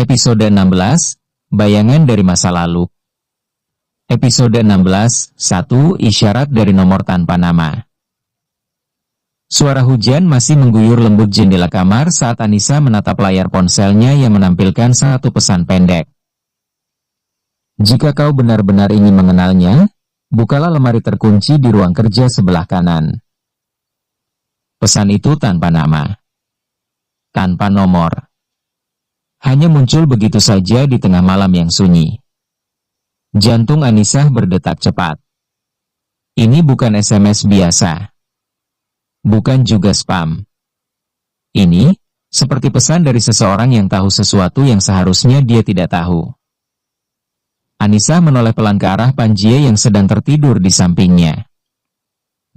Episode 16, Bayangan dari Masa Lalu. Episode 16, 1 Isyarat dari Nomor Tanpa Nama. Suara hujan masih mengguyur lembut jendela kamar saat Anissa menatap layar ponselnya yang menampilkan satu pesan pendek. Jika kau benar-benar ingin mengenalnya, bukalah lemari terkunci di ruang kerja sebelah kanan. Pesan itu tanpa nama, tanpa nomor. Hanya muncul begitu saja di tengah malam yang sunyi. Jantung Anissa berdetak cepat. Ini bukan SMS biasa. Bukan juga spam. Ini, seperti pesan dari seseorang yang tahu sesuatu yang seharusnya dia tidak tahu. Anissa menoleh pelan ke arah Panjie yang sedang tertidur di sampingnya.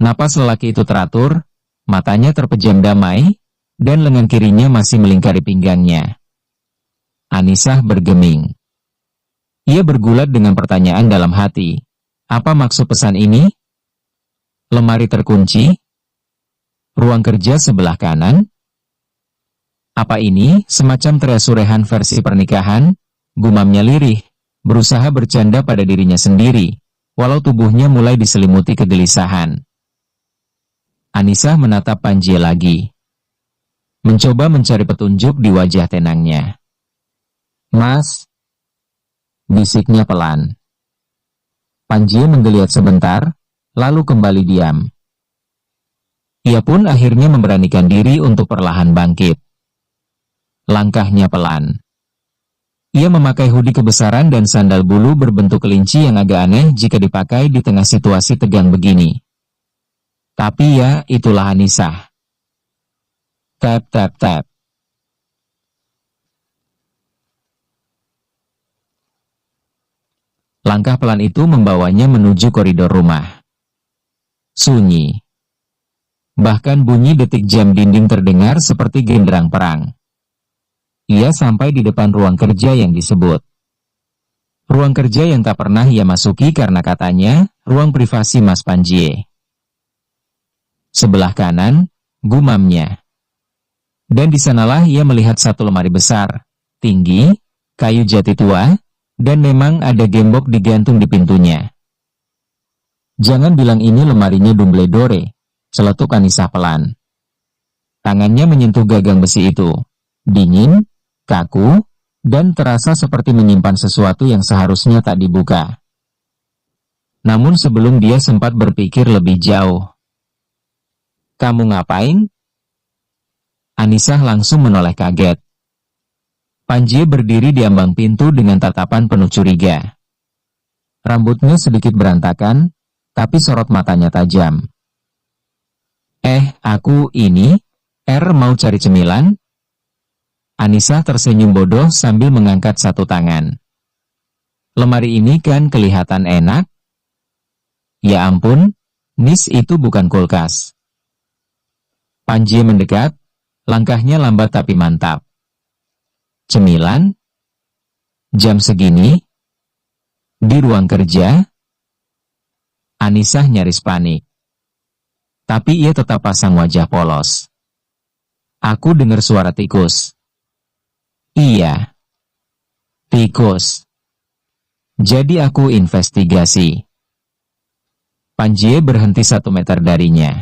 Napas lelaki itu teratur, matanya terpejam damai, dan lengan kirinya masih melingkari pinggangnya. Anissa bergeming. Ia bergulat dengan pertanyaan dalam hati. Apa maksud pesan ini? Lemari terkunci? Ruang kerja sebelah kanan? Apa ini semacam teriak-surehan versi pernikahan? Gumamnya lirih, berusaha bercanda pada dirinya sendiri, walau tubuhnya mulai diselimuti kegelisahan. Anissa menatap Panjie lagi. Mencoba mencari petunjuk di wajah tenangnya. Mas, bisiknya pelan. Panjie menggeliat sebentar, lalu kembali diam. Ia pun akhirnya memberanikan diri untuk perlahan bangkit. Langkahnya pelan. Ia memakai hoodie kebesaran dan sandal bulu berbentuk kelinci yang agak aneh jika dipakai di tengah situasi tegang begini. Tapi ya, itulah Anissa. Tap, tap, tap. Langkah pelan itu membawanya menuju koridor rumah. Sunyi. Bahkan bunyi detik jam dinding terdengar seperti genderang perang. Ia sampai di depan ruang kerja yang disebut. Ruang kerja yang tak pernah ia masuki karena katanya, ruang privasi Mas Panjie. Sebelah kanan, gumamnya. Dan di sanalah ia melihat satu lemari besar, tinggi, kayu jati tua, dan memang ada gembok digantung di pintunya. Jangan bilang ini lemarinya Dumbledore, celetuk Anissa pelan. Tangannya menyentuh gagang besi itu. Dingin, kaku, dan terasa seperti menyimpan sesuatu yang seharusnya tak dibuka. Namun sebelum dia sempat berpikir lebih jauh. Kamu ngapain? Anissa langsung menoleh kaget. Panjie berdiri di ambang pintu dengan tatapan penuh curiga. Rambutnya sedikit berantakan, tapi sorot matanya tajam. Aku ini, mau cari cemilan? Anissa tersenyum bodoh sambil mengangkat satu tangan. Lemari ini kan kelihatan enak. Ya ampun, Nis itu bukan kulkas. Panjie mendekat, langkahnya lambat tapi mantap. Cemilan? Jam segini? Di ruang kerja? Anissa nyaris panik. Tapi ia tetap pasang wajah polos. Aku dengar suara tikus. Iya. Tikus. Jadi aku investigasi. Panjie berhenti 1 meter darinya.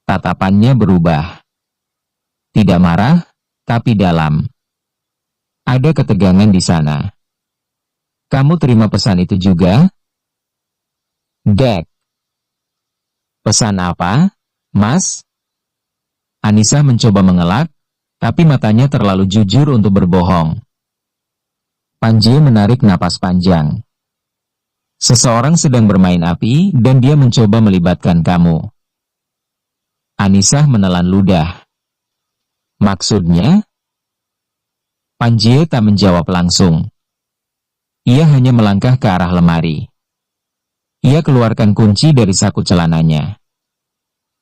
Tatapannya berubah. Tidak marah, tapi dalam. Ada ketegangan di sana. Kamu terima pesan itu juga? Dek. Pesan apa, Mas? Anissa mencoba mengelak, tapi matanya terlalu jujur untuk berbohong. Panjie menarik napas panjang. Seseorang sedang bermain api dan dia mencoba melibatkan kamu. Anissa menelan ludah. Maksudnya? Panjie tak menjawab langsung. Ia hanya melangkah ke arah lemari. Ia keluarkan kunci dari saku celananya.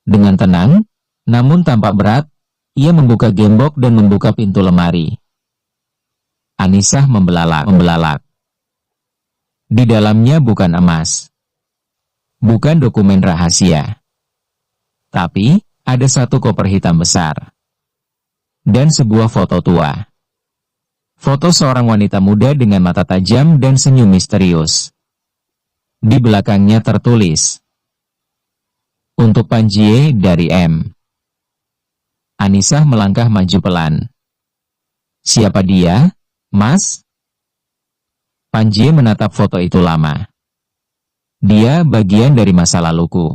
Dengan tenang, namun tampak berat, ia membuka gembok dan membuka pintu lemari. Anissa membelalak. Di dalamnya bukan emas. Bukan dokumen rahasia. Tapi, ada satu koper hitam besar. Dan sebuah foto tua. Foto seorang wanita muda dengan mata tajam dan senyum misterius. Di belakangnya tertulis, "Untuk Panjie dari M." Anissa melangkah maju pelan. "Siapa dia, Mas?" Panjie menatap foto itu lama. "Dia bagian dari masa laluku.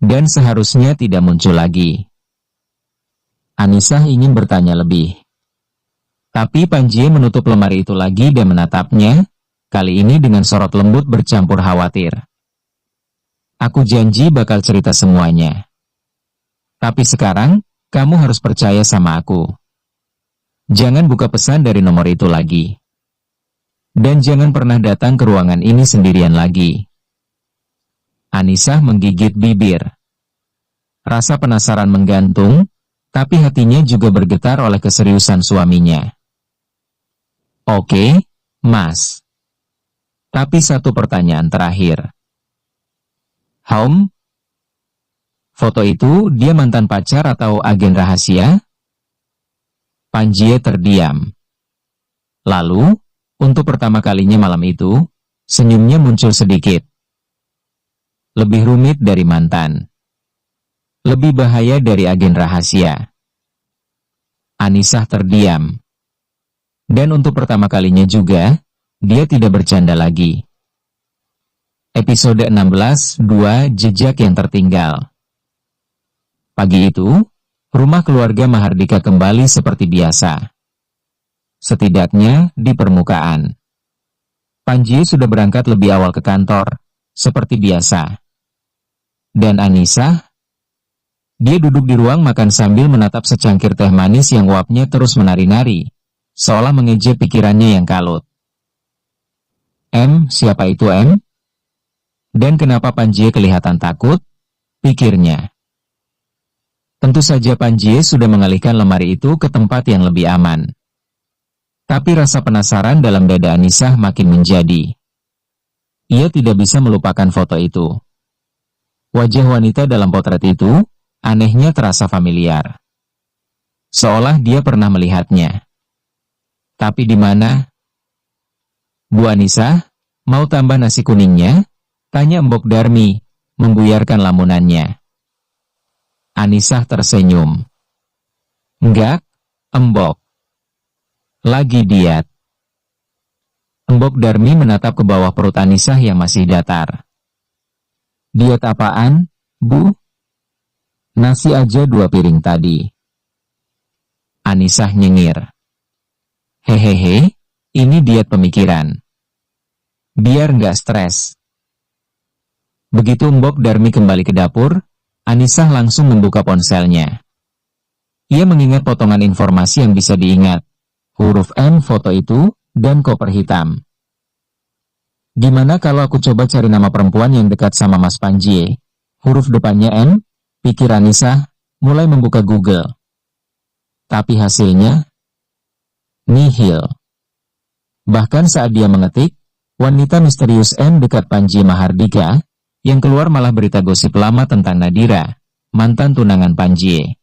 Dan seharusnya tidak muncul lagi." Anissa ingin bertanya lebih. Tapi Panjie menutup lemari itu lagi dan menatapnya, kali ini dengan sorot lembut bercampur khawatir. "Aku janji bakal cerita semuanya. Tapi sekarang, kamu harus percaya sama aku. Jangan buka pesan dari nomor itu lagi. Dan jangan pernah datang ke ruangan ini sendirian lagi." Anissa menggigit bibir. Rasa penasaran menggantung, tapi hatinya juga bergetar oleh keseriusan suaminya. "Oke, Mas. Tapi satu pertanyaan terakhir. Foto itu dia mantan pacar atau agen rahasia?" Panjie terdiam. Lalu, untuk pertama kalinya malam itu, senyumnya muncul sedikit. "Lebih rumit dari mantan. Lebih bahaya dari agen rahasia." Anissa terdiam. Dan untuk pertama kalinya juga, dia tidak bercanda lagi. Episode 16, 2 Jejak yang Tertinggal. Pagi itu, rumah keluarga Mahardika kembali seperti biasa. Setidaknya di permukaan. Panjie sudah berangkat lebih awal ke kantor, seperti biasa. Dan Anissa, dia duduk di ruang makan sambil menatap secangkir teh manis yang uapnya terus menari-nari, seolah mengejek pikirannya yang kalut. Siapa itu M? Dan kenapa Panjie kelihatan takut? Pikirnya. Tentu saja Panjie sudah mengalihkan lemari itu ke tempat yang lebih aman. Tapi rasa penasaran dalam dada Anissa makin menjadi. Ia tidak bisa melupakan foto itu. Wajah wanita dalam potret itu, anehnya terasa familiar. Seolah dia pernah melihatnya. Tapi di mana? "Bu Anissa, mau tambah nasi kuningnya?" tanya Mbok Darmi, membuyarkan lamunannya. Anissa tersenyum. "Enggak, Mbok. Lagi diet." Mbok Darmi menatap ke bawah perut Anissa yang masih datar. "Diet apaan, Bu?" "Nasi aja 2 piring tadi." Anissa nyengir. "Hehehe, ini diet pemikiran. Biar nggak stres." Begitu Mbok Darmi kembali ke dapur, Anissa langsung membuka ponselnya. Ia mengingat potongan informasi yang bisa diingat. Huruf M foto itu, dan koper hitam. "Gimana kalau aku coba cari nama perempuan yang dekat sama Mas Panjie? Huruf depannya N?" pikir Anissa, mulai membuka Google. Tapi hasilnya nihil. Bahkan saat dia mengetik, wanita misterius M dekat Panjie Mahardika, yang keluar malah berita gosip lama tentang Nadira, mantan tunangan Panjie.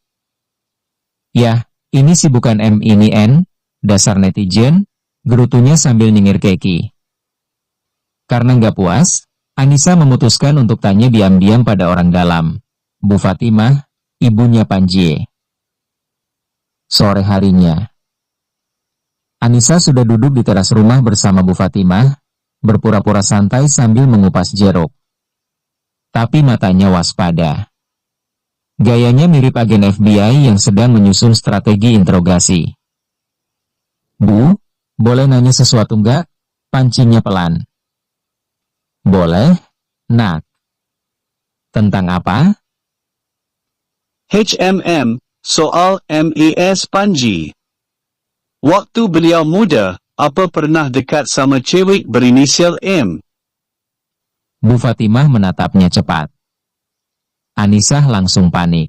"Yah, ini sih bukan M ini N, dasar netizen," gerutunya sambil nyengir keki. Karena nggak puas, Anissa memutuskan untuk tanya diam-diam pada orang dalam. Bu Fatimah, ibunya Panjie. Sore harinya, Anissa sudah duduk di teras rumah bersama Bu Fatimah, berpura-pura santai sambil mengupas jeruk. Tapi matanya waspada. Gayanya mirip agen FBI yang sedang menyusun strategi interogasi. "Bu, boleh nanya sesuatu nggak?" pancingnya pelan. "Boleh, Nak." "Tentang apa?" soal MES Panji. Waktu beliau muda, apa pernah dekat sama cewek berinisial M? Bu Fatimah menatapnya cepat. Anissa langsung panik.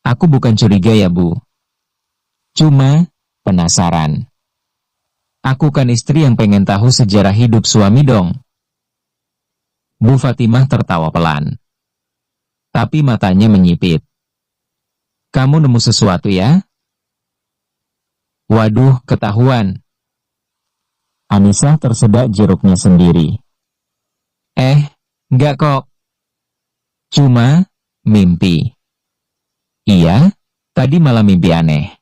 Aku bukan curiga ya Bu. Cuma, penasaran. Aku kan istri yang pengen tahu sejarah hidup suami dong." Bu Fatimah tertawa pelan. Tapi matanya menyipit. "Kamu nemu sesuatu ya?" Waduh, ketahuan. Anissa tersedak jeruknya sendiri. Enggak kok. Cuma, mimpi. Iya, tadi malam mimpi aneh.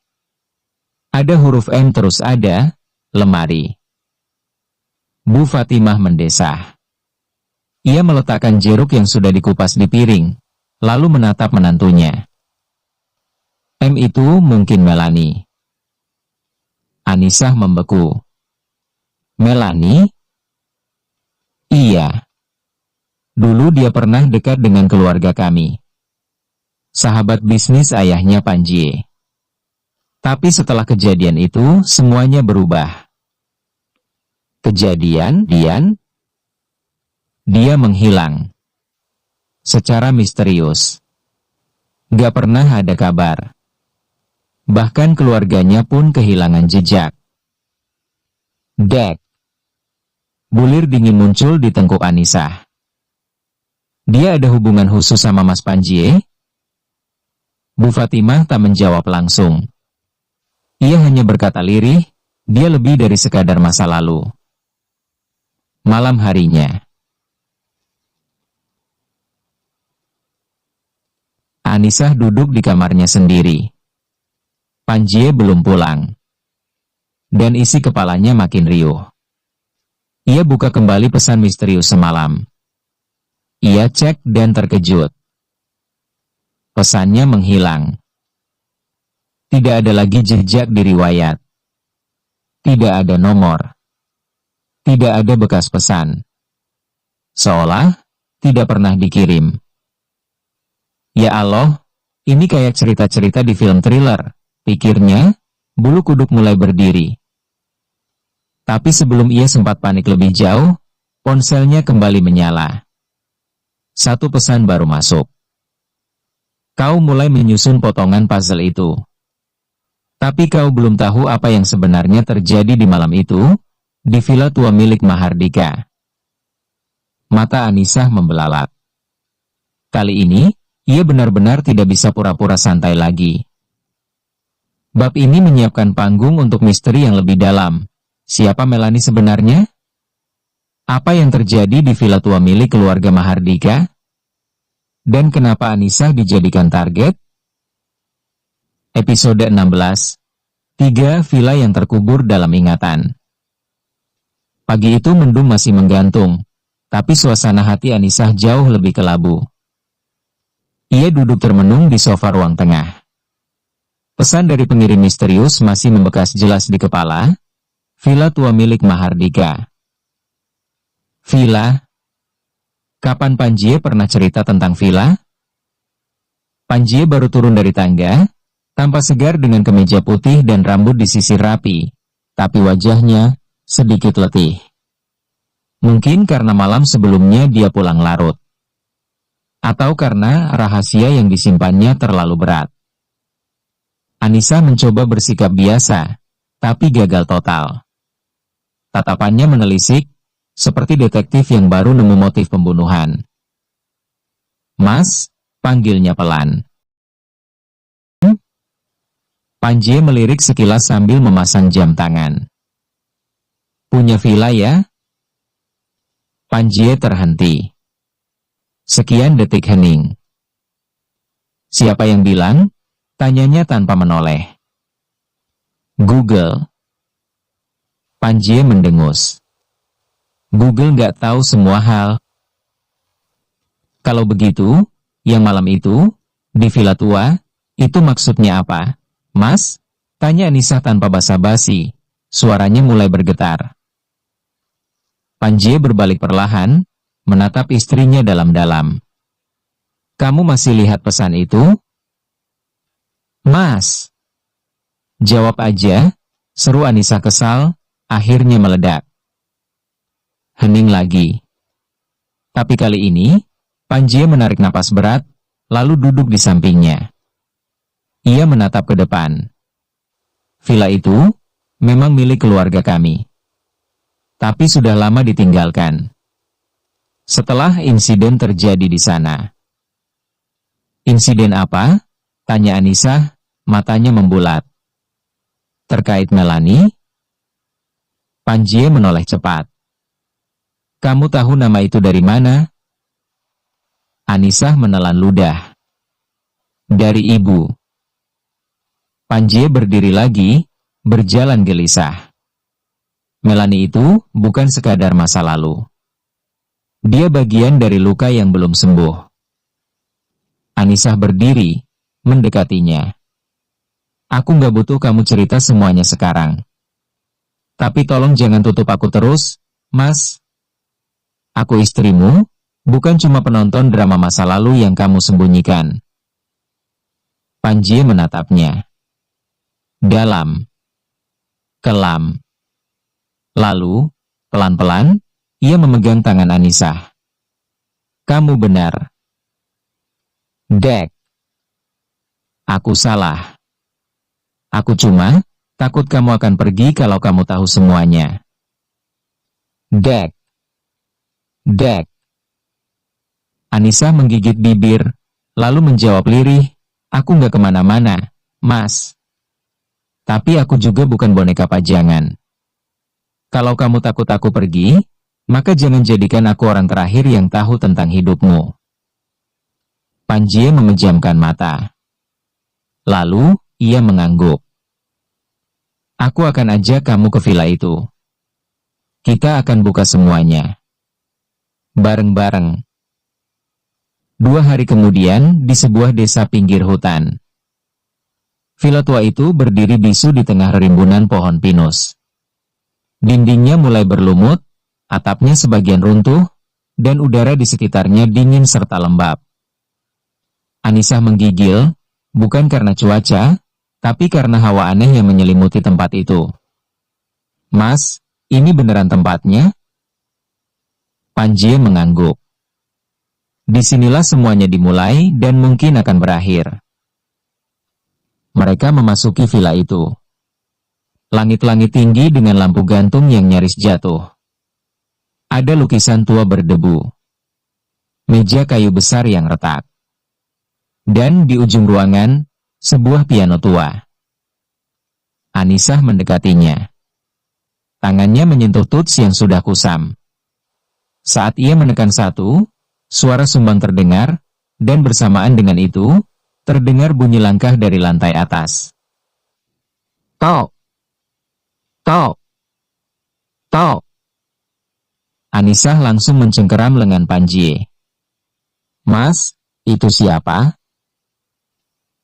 Ada huruf M terus ada, lemari. Bu Fatimah mendesah. Ia meletakkan jeruk yang sudah dikupas di piring, lalu menatap menantunya. M itu mungkin Melanie. Anissa membeku. Melanie? Iya. Dulu dia pernah dekat dengan keluarga kami. Sahabat bisnis ayahnya Panji. Tapi setelah kejadian itu, semuanya berubah. Kejadian, dia menghilang. Secara misterius. Gak pernah ada kabar. Bahkan keluarganya pun kehilangan jejak. Dek. Bulir dingin muncul di tengkuk Anissa. Dia ada hubungan khusus sama Mas Panji? Bu Fatimah tak menjawab langsung. Ia hanya berkata lirih, dia lebih dari sekadar masa lalu. Malam harinya. Anissa duduk di kamarnya sendiri. Panji belum pulang. Dan isi kepalanya makin riuh. Ia buka kembali pesan misterius semalam. Ia cek dan terkejut. Pesannya menghilang. Tidak ada lagi jejak di riwayat. Tidak ada nomor. Tidak ada bekas pesan. Seolah tidak pernah dikirim. Ya Allah, ini kayak cerita-cerita di film thriller, pikirnya, bulu kuduk mulai berdiri. Tapi sebelum ia sempat panik lebih jauh, ponselnya kembali menyala. Satu pesan baru masuk. Kau mulai menyusun potongan puzzle itu. Tapi kau belum tahu apa yang sebenarnya terjadi di malam itu, di villa tua milik Mahardika. Mata Anissa membelalak. Kali ini, ia benar-benar tidak bisa pura-pura santai lagi. Bab ini menyiapkan panggung untuk misteri yang lebih dalam. Siapa Melanie sebenarnya? Apa yang terjadi di villa tua milik keluarga Mahardika? Dan kenapa Anissa dijadikan target? Episode 16. 3 villa yang terkubur dalam ingatan. Pagi itu mendung masih menggantung, tapi suasana hati Anissa jauh lebih kelabu. Ia duduk termenung di sofa ruang tengah. Pesan dari pengirim misterius masih membekas jelas di kepala. Villa tua milik Mahardika. Villa? Kapan Panji pernah cerita tentang villa? Panji baru turun dari tangga, tampak segar dengan kemeja putih dan rambut disisir rapi, tapi wajahnya sedikit letih. Mungkin karena malam sebelumnya dia pulang larut. Atau karena rahasia yang disimpannya terlalu berat. Anissa mencoba bersikap biasa, tapi gagal total. Tatapannya menelisik, seperti detektif yang baru nemu motif pembunuhan. Mas, panggilnya pelan. Panji melirik sekilas sambil memasang jam tangan. Punya villa ya? Panji terhenti. Sekian detik hening. Siapa yang bilang? Tanyanya tanpa menoleh. Google. Panji mendengus. Google nggak tahu semua hal. Kalau begitu, yang malam itu, di villa tua, itu maksudnya apa? Mas? Tanya Anissa tanpa basa-basi. Suaranya mulai bergetar. Panji berbalik perlahan, menatap istrinya dalam-dalam. Kamu masih lihat pesan itu? Mas! Jawab aja, seru Anissa kesal, akhirnya meledak. Hening lagi. Tapi kali ini, Panji menarik napas berat, lalu duduk di sampingnya. Ia menatap ke depan. Villa itu memang milik keluarga kami. Tapi sudah lama ditinggalkan. Setelah insiden terjadi di sana. Insiden apa? Tanya Anissa, matanya membulat. Terkait Melanie? Panjie menoleh cepat. Kamu tahu nama itu dari mana? Anissa menelan ludah. Dari ibu. Panjie berdiri lagi, berjalan gelisah. Melanie itu bukan sekadar masa lalu. Dia bagian dari luka yang belum sembuh. Anissa berdiri, mendekatinya. Aku nggak butuh kamu cerita semuanya sekarang. Tapi tolong jangan tutup aku terus, Mas. Aku istrimu, bukan cuma penonton drama masa lalu yang kamu sembunyikan. Panjie menatapnya. Dalam. Kelam. Lalu, pelan-pelan, ia memegang tangan Anissa. Kamu benar. Dek. Aku salah. Aku cuma takut kamu akan pergi kalau kamu tahu semuanya. Dek. Dek. Anissa menggigit bibir, lalu menjawab lirih, aku nggak kemana-mana, Mas. Tapi aku juga bukan boneka pajangan. Kalau kamu takut aku pergi, maka jangan jadikan aku orang terakhir yang tahu tentang hidupmu. Panjie memejamkan mata. Lalu, ia mengangguk. Aku akan ajak kamu ke villa itu. Kita akan buka semuanya. Bareng-bareng. 2 hari kemudian, di sebuah desa pinggir hutan. Villa tua itu berdiri bisu di tengah rimbunan pohon pinus. Dindingnya mulai berlumut, atapnya sebagian runtuh, dan udara di sekitarnya dingin serta lembab. Anissa menggigil, bukan karena cuaca, tapi karena hawa aneh yang menyelimuti tempat itu. Mas, ini beneran tempatnya? Panjie mengangguk. Disinilah semuanya dimulai dan mungkin akan berakhir. Mereka memasuki villa itu. Langit-langit tinggi dengan lampu gantung yang nyaris jatuh. Ada lukisan tua berdebu. Meja kayu besar yang retak. Dan di ujung ruangan, sebuah piano tua. Anissa mendekatinya. Tangannya menyentuh tuts yang sudah kusam. Saat ia menekan satu, suara sumbang terdengar, dan bersamaan dengan itu, terdengar bunyi langkah dari lantai atas. Tok! Tok! Tok! Anissa langsung mencengkeram lengan Panjie. Mas, itu siapa?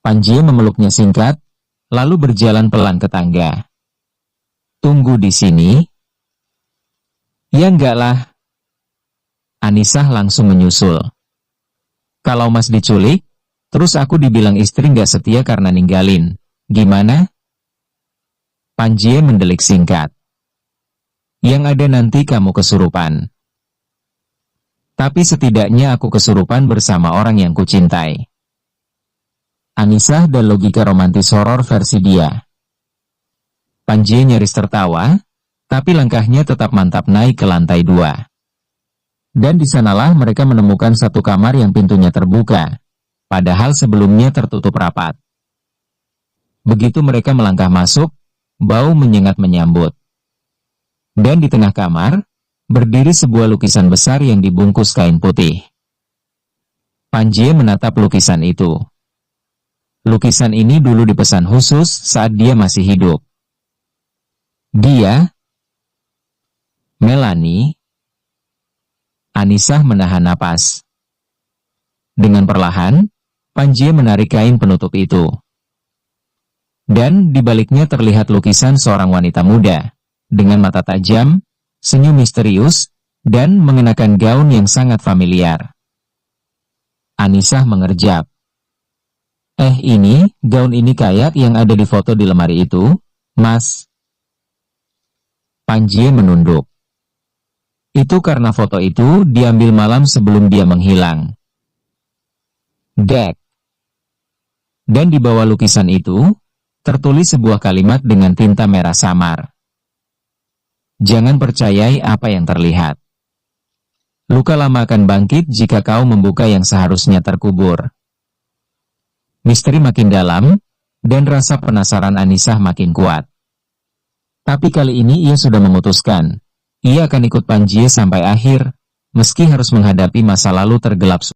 Panjie memeluknya singkat, lalu berjalan pelan ke tangga. Tunggu di sini? Ya enggak lah. Anissa langsung menyusul. Kalau Mas diculik, terus aku dibilang istri nggak setia karena ninggalin. Gimana? Panjie mendelik singkat. Yang ada nanti kamu kesurupan. Tapi setidaknya aku kesurupan bersama orang yang kucintai. Anissa dan logika romantis horor versi dia. Panjie nyaris tertawa, tapi langkahnya tetap mantap naik ke lantai 2. Dan di sanalah mereka menemukan satu kamar yang pintunya terbuka, padahal sebelumnya tertutup rapat. Begitu mereka melangkah masuk, bau menyengat menyambut. Dan di tengah kamar, berdiri sebuah lukisan besar yang dibungkus kain putih. Panjie menatap lukisan itu. Lukisan ini dulu dipesan khusus saat dia masih hidup. Dia, Melanie. Anissa menahan napas. Dengan perlahan, Panjie menarik kain penutup itu. Dan di baliknya terlihat lukisan seorang wanita muda, dengan mata tajam, senyum misterius, dan mengenakan gaun yang sangat familiar. Anissa mengerjap. Gaun ini kayak yang ada di foto di lemari itu, Mas. Panjie menunduk. Itu karena foto itu diambil malam sebelum dia menghilang. Dek. Dan di bawah lukisan itu, tertulis sebuah kalimat dengan tinta merah samar. Jangan percayai apa yang terlihat. Luka lama akan bangkit jika kau membuka yang seharusnya terkubur. Misteri makin dalam, dan rasa penasaran Anissa makin kuat. Tapi kali ini ia sudah memutuskan. Ia akan ikut Panji sampai akhir, meski harus menghadapi masa lalu tergelap.